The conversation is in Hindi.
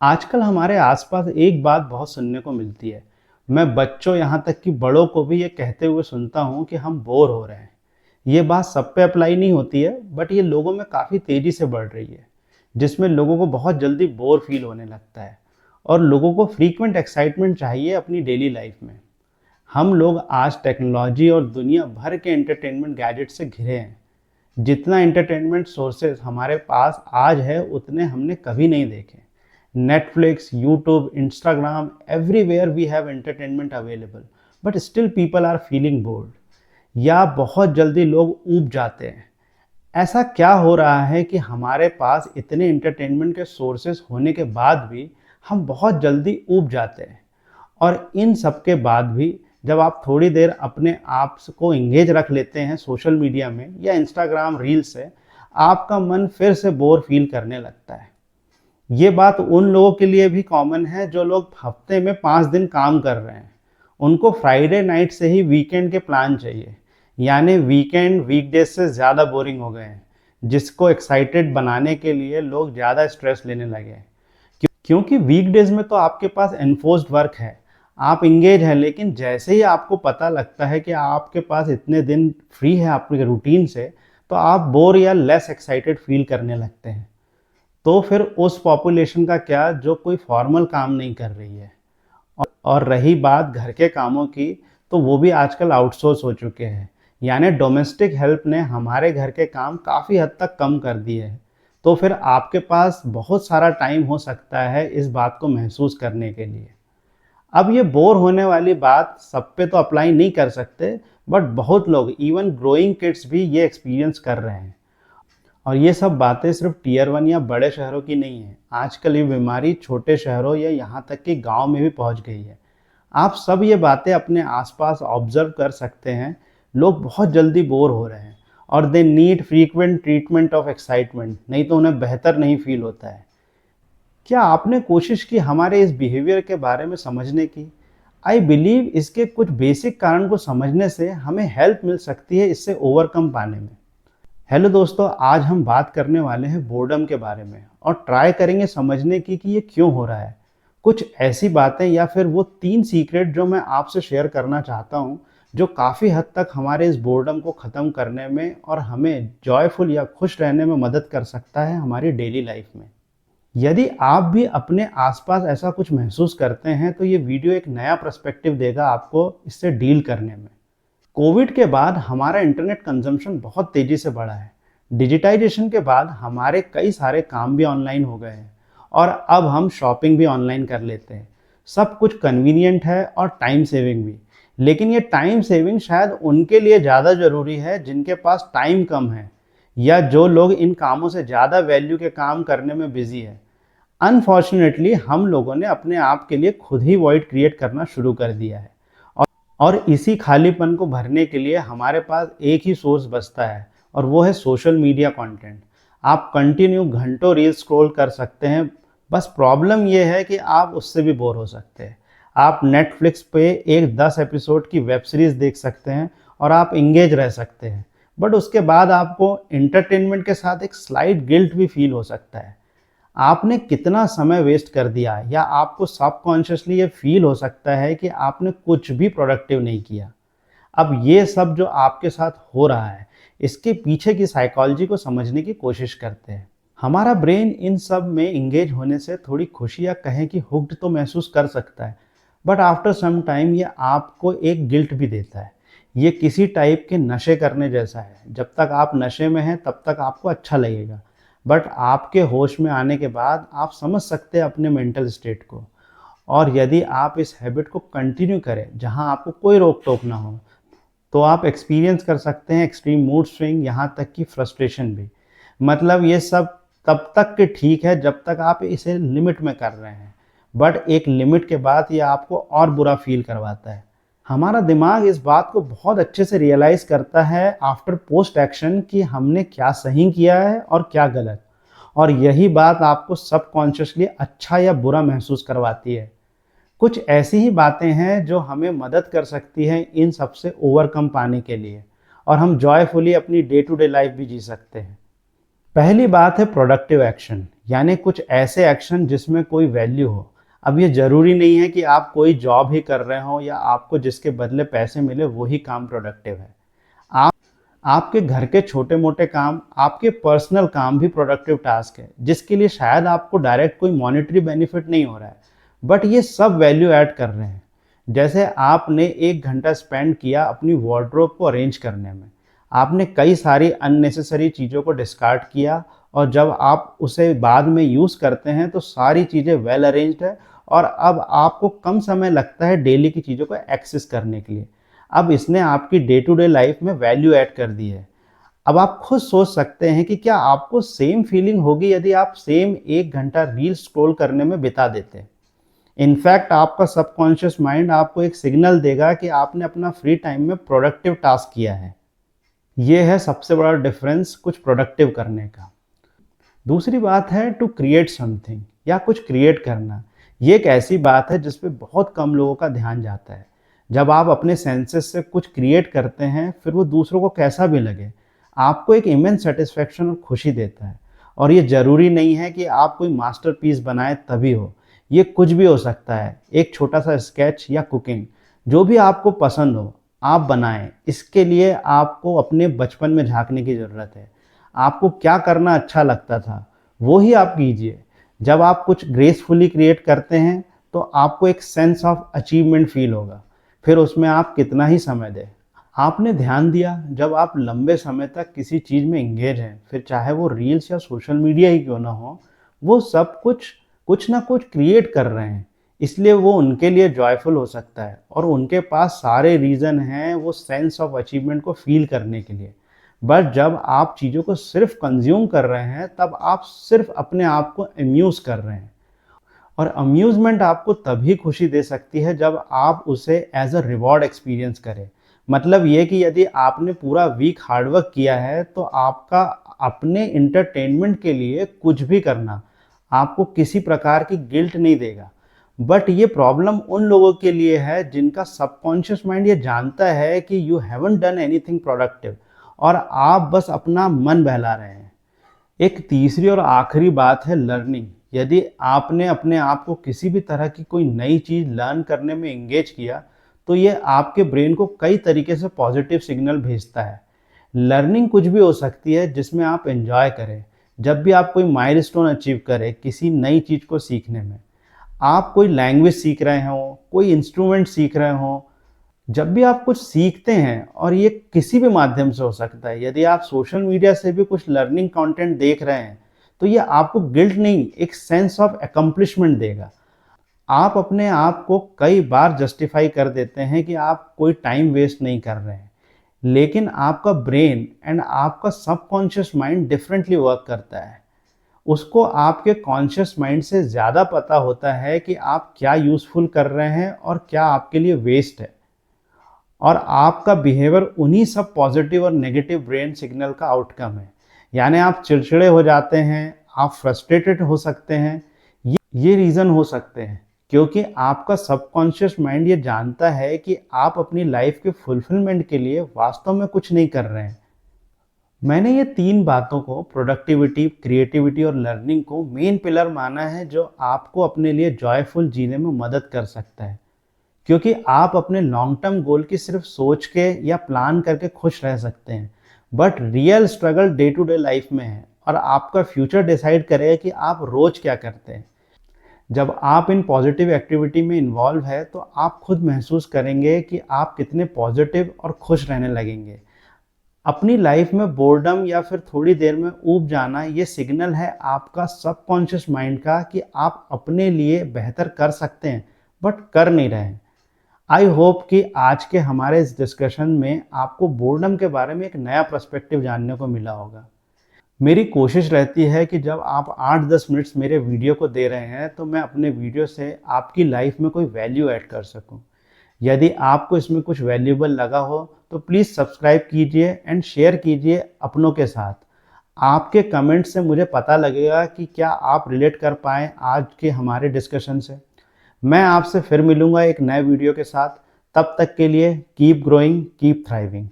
आजकल हमारे आसपास एक बात बहुत सुनने को मिलती है। मैं बच्चों यहाँ तक कि बड़ों को भी ये कहते हुए सुनता हूँ कि हम बोर हो रहे हैं। ये बात सब पे अप्लाई नहीं होती है, बट ये लोगों में काफ़ी तेज़ी से बढ़ रही है, जिसमें लोगों को बहुत जल्दी बोर फील होने लगता है और लोगों को फ्रीक्वेंट एक्साइटमेंट चाहिए अपनी डेली लाइफ में। हम लोग आज टेक्नोलॉजी और दुनिया भर के एंटरटेनमेंट गैजेट से घिरे हैं। जितना एंटरटेनमेंट सोर्सेज हमारे पास आज है उतने हमने कभी नहीं देखे। Netflix, YouTube, Instagram, everywhere we have entertainment available, but still people are feeling bored, या बहुत जल्दी लोग ऊब जाते हैं। ऐसा क्या हो रहा है कि हमारे पास इतने एंटरटेनमेंट के सोर्सेज होने के बाद भी हम बहुत जल्दी ऊब जाते हैं? और इन सब के बाद भी जब आप थोड़ी देर अपने आप को इंगेज रख लेते हैं सोशल मीडिया में या इंस्टाग्राम रील से, आपका मन फिर से बोर फील करने लगता है। ये बात उन लोगों के लिए भी कॉमन है जो लोग हफ्ते में 5 दिन काम कर रहे हैं। उनको फ्राइडे नाइट से ही वीकेंड के प्लान चाहिए, यानी वीकेंड वीकडेज से ज़्यादा बोरिंग हो गए हैं, जिसको एक्साइटेड बनाने के लिए लोग ज़्यादा स्ट्रेस लेने लगे हैं। क्योंकि वीकडेज में तो आपके पास एनफोर्स्ड वर्क है, आप इंगेज हैं, लेकिन जैसे ही आपको पता लगता है कि आपके पास इतने दिन फ्री है आपके रूटीन से, तो आप बोर या लेस एक्साइटेड फील करने लगते हैं। तो फिर उस पॉपुलेशन का क्या जो कोई फॉर्मल काम नहीं कर रही है। और रही बात घर के कामों की, तो वो भी आजकल आउटसोर्स हो चुके हैं, यानी डोमेस्टिक हेल्प ने हमारे घर के काम काफ़ी हद तक कम कर दिए हैं। तो फिर आपके पास बहुत सारा टाइम हो सकता है इस बात को महसूस करने के लिए। अब ये बोर होने वाली बात सब पे तो अप्लाई नहीं कर सकते, बट बहुत लोग, इवन ग्रोइंग किड्स भी ये एक्सपीरियंस कर रहे हैं। और ये सब बातें सिर्फ टियर 1 या बड़े शहरों की नहीं है। आजकल ये बीमारी छोटे शहरों या यहाँ तक कि गांव में भी पहुँच गई है। आप सब ये बातें अपने आसपास ऑब्जर्व कर सकते हैं। लोग बहुत जल्दी बोर हो रहे हैं और they need frequent treatment of excitement, नहीं तो उन्हें बेहतर नहीं फील होता है। क्या आपने कोशिश की हमारे इस बिहेवियर के बारे में समझने की? आई बिलीव इसके कुछ बेसिक कारण को समझने से हमें हेल्प मिल सकती है इससे ओवरकम पाने में। हेलो दोस्तों, आज हम बात करने वाले हैं बोर्डम के बारे में और ट्राई करेंगे समझने की कि ये क्यों हो रहा है। कुछ ऐसी बातें या फिर वो 3 सीक्रेट जो मैं आपसे शेयर करना चाहता हूँ, जो काफ़ी हद तक हमारे इस बोर्डम को ख़त्म करने में और हमें जॉयफुल या खुश रहने में मदद कर सकता है हमारी डेली लाइफ में। यदि आप भी अपने आसपास ऐसा कुछ महसूस करते हैं, तो ये वीडियो एक नया पर्सपेक्टिव देगा आपको इससे डील करने में। कोविड के बाद हमारा इंटरनेट कंजम्पशन बहुत तेज़ी से बढ़ा है। डिजिटाइजेशन के बाद हमारे कई सारे काम भी ऑनलाइन हो गए हैं और अब हम शॉपिंग भी ऑनलाइन कर लेते हैं। सब कुछ कन्वीनियंट है और टाइम सेविंग भी। लेकिन ये टाइम सेविंग शायद उनके लिए ज़्यादा ज़रूरी है जिनके पास टाइम कम है, या जो लोग इन कामों से ज़्यादा वैल्यू के काम करने में बिजी है। अनफॉर्चुनेटली हम लोगों ने अपने आप के लिए खुद ही वॉइड क्रिएट करना शुरू कर दिया है और इसी खालीपन को भरने के लिए हमारे पास एक ही सोर्स बचता है, और वो है सोशल मीडिया कंटेंट। आप कंटिन्यू घंटों रील स्क्रॉल कर सकते हैं, बस प्रॉब्लम ये है कि आप उससे भी बोर हो सकते हैं। आप नेटफ्लिक्स पे एक 10 एपिसोड की वेब सीरीज़ देख सकते हैं और आप इंगेज रह सकते हैं, बट उसके बाद आपको एंटरटेनमेंट के साथ एक स्लाइट गिल्ट भी फील हो सकता है। आपने कितना समय वेस्ट कर दिया, या आपको सबकॉन्शियसली ये फील हो सकता है कि आपने कुछ भी प्रोडक्टिव नहीं किया। अब ये सब जो आपके साथ हो रहा है, इसके पीछे की साइकोलॉजी को समझने की कोशिश करते हैं। हमारा ब्रेन इन सब में इंगेज होने से थोड़ी खुशी या कहें कि हुक्ड तो महसूस कर सकता है, बट आफ्टर सम टाइम ये आपको एक गिल्ट भी देता है। ये किसी टाइप के नशे करने जैसा है। जब तक आप नशे में हैं तब तक आपको अच्छा लगेगा, बट आपके होश में आने के बाद आप समझ सकते हैं अपने मेंटल स्टेट को। और यदि आप इस हैबिट को कंटिन्यू करें जहां आपको कोई रोक टोक ना हो, तो आप एक्सपीरियंस कर सकते हैं एक्सट्रीम मूड स्विंग, यहाँ तक कि फ्रस्ट्रेशन भी। मतलब ये सब तब तक के ठीक है जब तक आप इसे लिमिट में कर रहे हैं, बट एक लिमिट के बाद ये आपको और बुरा फील करवाता है। हमारा दिमाग इस बात को बहुत अच्छे से रियलाइज़ करता है आफ्टर पोस्ट एक्शन कि हमने क्या सही किया है और क्या गलत, और यही बात आपको सबकॉन्शियसली अच्छा या बुरा महसूस करवाती है। कुछ ऐसी ही बातें हैं जो हमें मदद कर सकती हैं इन सब से ओवरकम पाने के लिए, और हम जॉयफुली अपनी डे टू डे लाइफ भी जी सकते हैं। पहली बात है प्रोडक्टिव एक्शन, यानी कुछ ऐसे एक्शन जिसमें कोई वैल्यू हो। अब ये ज़रूरी नहीं है कि आप कोई जॉब ही कर रहे हो या आपको जिसके बदले पैसे मिले वही काम प्रोडक्टिव है। आप आपके घर के छोटे मोटे काम, आपके पर्सनल काम भी प्रोडक्टिव टास्क है, जिसके लिए शायद आपको डायरेक्ट कोई मॉनेटरी बेनिफिट नहीं हो रहा है, बट ये सब वैल्यू ऐड कर रहे हैं। जैसे आपने 1 घंटा स्पेंड किया अपनी वार्डरोब को अरेंज करने में, आपने कई सारी अननेसेसरी चीज़ों को डिस्कार्ड किया, और जब आप उसे बाद में यूज़ करते हैं तो सारी चीज़ें वेल अरेंज्ड है, और अब आपको कम समय लगता है डेली की चीज़ों को एक्सेस करने के लिए। अब इसने आपकी डे टू डे लाइफ में वैल्यू ऐड कर दी है। अब आप खुद सोच सकते हैं कि क्या आपको सेम फीलिंग होगी यदि आप सेम 1 घंटा रील स्क्रॉल करने में बिता देते। इनफैक्ट आपका सबकॉन्शियस माइंड आपको एक सिग्नल देगा कि आपने अपना फ्री टाइम में प्रोडक्टिव टास्क किया है। ये है सबसे बड़ा डिफरेंस कुछ प्रोडक्टिव करने का। दूसरी बात है टू क्रिएट समथिंग, या कुछ क्रिएट करना। ये एक ऐसी बात है जिस पे बहुत कम लोगों का ध्यान जाता है। जब आप अपने सेंसेस से कुछ क्रिएट करते हैं, फिर वो दूसरों को कैसा भी लगे, आपको एक इमेंस सेटिस्फैक्शन और खुशी देता है। और ये ज़रूरी नहीं है कि आप कोई मास्टरपीस बनाए तभी हो। ये कुछ भी हो सकता है, एक छोटा सा स्केच या कुकिंग, जो भी आपको पसंद हो आप बनाएं। इसके लिए आपको अपने बचपन में झांकने की ज़रूरत है। आपको क्या करना अच्छा लगता था वो ही आप कीजिए। जब आप कुछ ग्रेसफुली क्रिएट करते हैं तो आपको एक सेंस ऑफ अचीवमेंट फील होगा, फिर उसमें आप कितना ही समय दें। आपने ध्यान दिया, जब आप लंबे समय तक किसी चीज़ में इंगेज हैं, फिर चाहे वो रील्स या सोशल मीडिया ही क्यों ना हो, वो सब कुछ कुछ ना कुछ क्रिएट कर रहे हैं। इसलिए वो उनके लिए जॉयफुल हो सकता है, और उनके पास सारे रीज़न हैं वो सेंस ऑफ अचीवमेंट को फील करने के लिए। बट जब आप चीज़ों को सिर्फ कंज्यूम कर रहे हैं, तब आप सिर्फ अपने आप को अम्यूज़ कर रहे हैं। और अम्यूज़मेंट आपको तभी खुशी दे सकती है जब आप उसे एज अ रिवॉर्ड एक्सपीरियंस करें। मतलब ये कि यदि आपने पूरा वीक हार्डवर्क किया है तो आपका अपने इंटरटेनमेंट के लिए कुछ भी करना आपको किसी प्रकार की गिल्ट नहीं देगा। बट ये प्रॉब्लम उन लोगों के लिए है जिनका सबकॉन्शियस माइंड ये जानता है कि you haven't done anything productive, और आप बस अपना मन बहला रहे हैं। एक तीसरी और आखिरी बात है लर्निंग। यदि आपने अपने आप को किसी भी तरह की कोई नई चीज़ लर्न करने में एंगेज किया, तो ये आपके ब्रेन को कई तरीके से पॉजिटिव सिग्नल भेजता है। लर्निंग कुछ भी हो सकती है जिसमें आप एंजॉय करें। जब भी आप कोई माइलस्टोन अचीव करें किसी नई चीज़ को सीखने में, आप कोई लैंग्वेज सीख रहे हो, कोई इंस्ट्रूमेंट सीख रहे हो, जब भी आप कुछ सीखते हैं, और ये किसी भी माध्यम से हो सकता है, यदि आप सोशल मीडिया से भी कुछ लर्निंग कंटेंट देख रहे हैं, तो ये आपको गिल्ट नहीं, एक सेंस ऑफ अकम्प्लिशमेंट देगा। आप अपने आप को कई बार जस्टिफाई कर देते हैं कि आप कोई टाइम वेस्ट नहीं कर रहे हैं, लेकिन आपका ब्रेन एंड आपका सबकॉन्शियस माइंड डिफरेंटली वर्क करता है। उसको आपके कॉन्शियस माइंड से ज़्यादा पता होता है कि आप क्या यूज़फुल कर रहे हैं और क्या आपके लिए वेस्ट है। और आपका बिहेवियर उन्हीं सब पॉजिटिव और नेगेटिव ब्रेन सिग्नल का आउटकम है। यानी आप चिड़चिड़े हो जाते हैं, आप फ्रस्ट्रेटेड हो सकते हैं, ये रीज़न हो सकते हैं क्योंकि आपका सबकॉन्शियस माइंड ये जानता है कि आप अपनी लाइफ के फुलफिलमेंट के लिए वास्तव में कुछ नहीं कर रहे हैं। मैंने ये 3 बातों को, प्रोडक्टिविटी, क्रिएटिविटी और लर्निंग को मेन पिलर माना है जो आपको अपने लिए जॉयफुल जीने में मदद कर सकता है। क्योंकि आप अपने लॉन्ग टर्म गोल की सिर्फ सोच के या प्लान करके खुश रह सकते हैं, but real struggle day to day life में है, और आपका फ्यूचर डिसाइड करेगा कि आप रोज क्या करते हैं। जब आप इन पॉजिटिव एक्टिविटी में इन्वॉल्व है तो आप खुद महसूस करेंगे कि आप कितने पॉजिटिव और खुश रहने लगेंगे। अपनी लाइफ में बोर्डम या फिर थोड़ी देर में ऊब जाना, ये सिग्नल है आपका सबकॉन्शियस माइंड का कि आप अपने लिए बेहतर कर सकते हैं, बट कर नहीं रहे हैं। आई होप कि आज के हमारे इस डिस्कशन में आपको बोर्डम के बारे में एक नया पर्सपेक्टिव जानने को मिला होगा। मेरी कोशिश रहती है कि जब आप 8-10 मिनट्स मेरे वीडियो को दे रहे हैं तो मैं अपने वीडियो से आपकी लाइफ में कोई वैल्यू ऐड कर सकूं। यदि आपको इसमें कुछ वैल्यूबल लगा हो तो प्लीज़ सब्सक्राइब कीजिए एंड शेयर कीजिए अपनों के साथ। आपके कमेंट से मुझे पता लगेगा कि क्या आप रिलेट कर पाएँ आज के हमारे डिस्कशन से। मैं आपसे फिर मिलूंगा एक नए वीडियो के साथ। तब तक के लिए कीप ग्रोइंग, कीप थ्राइविंग।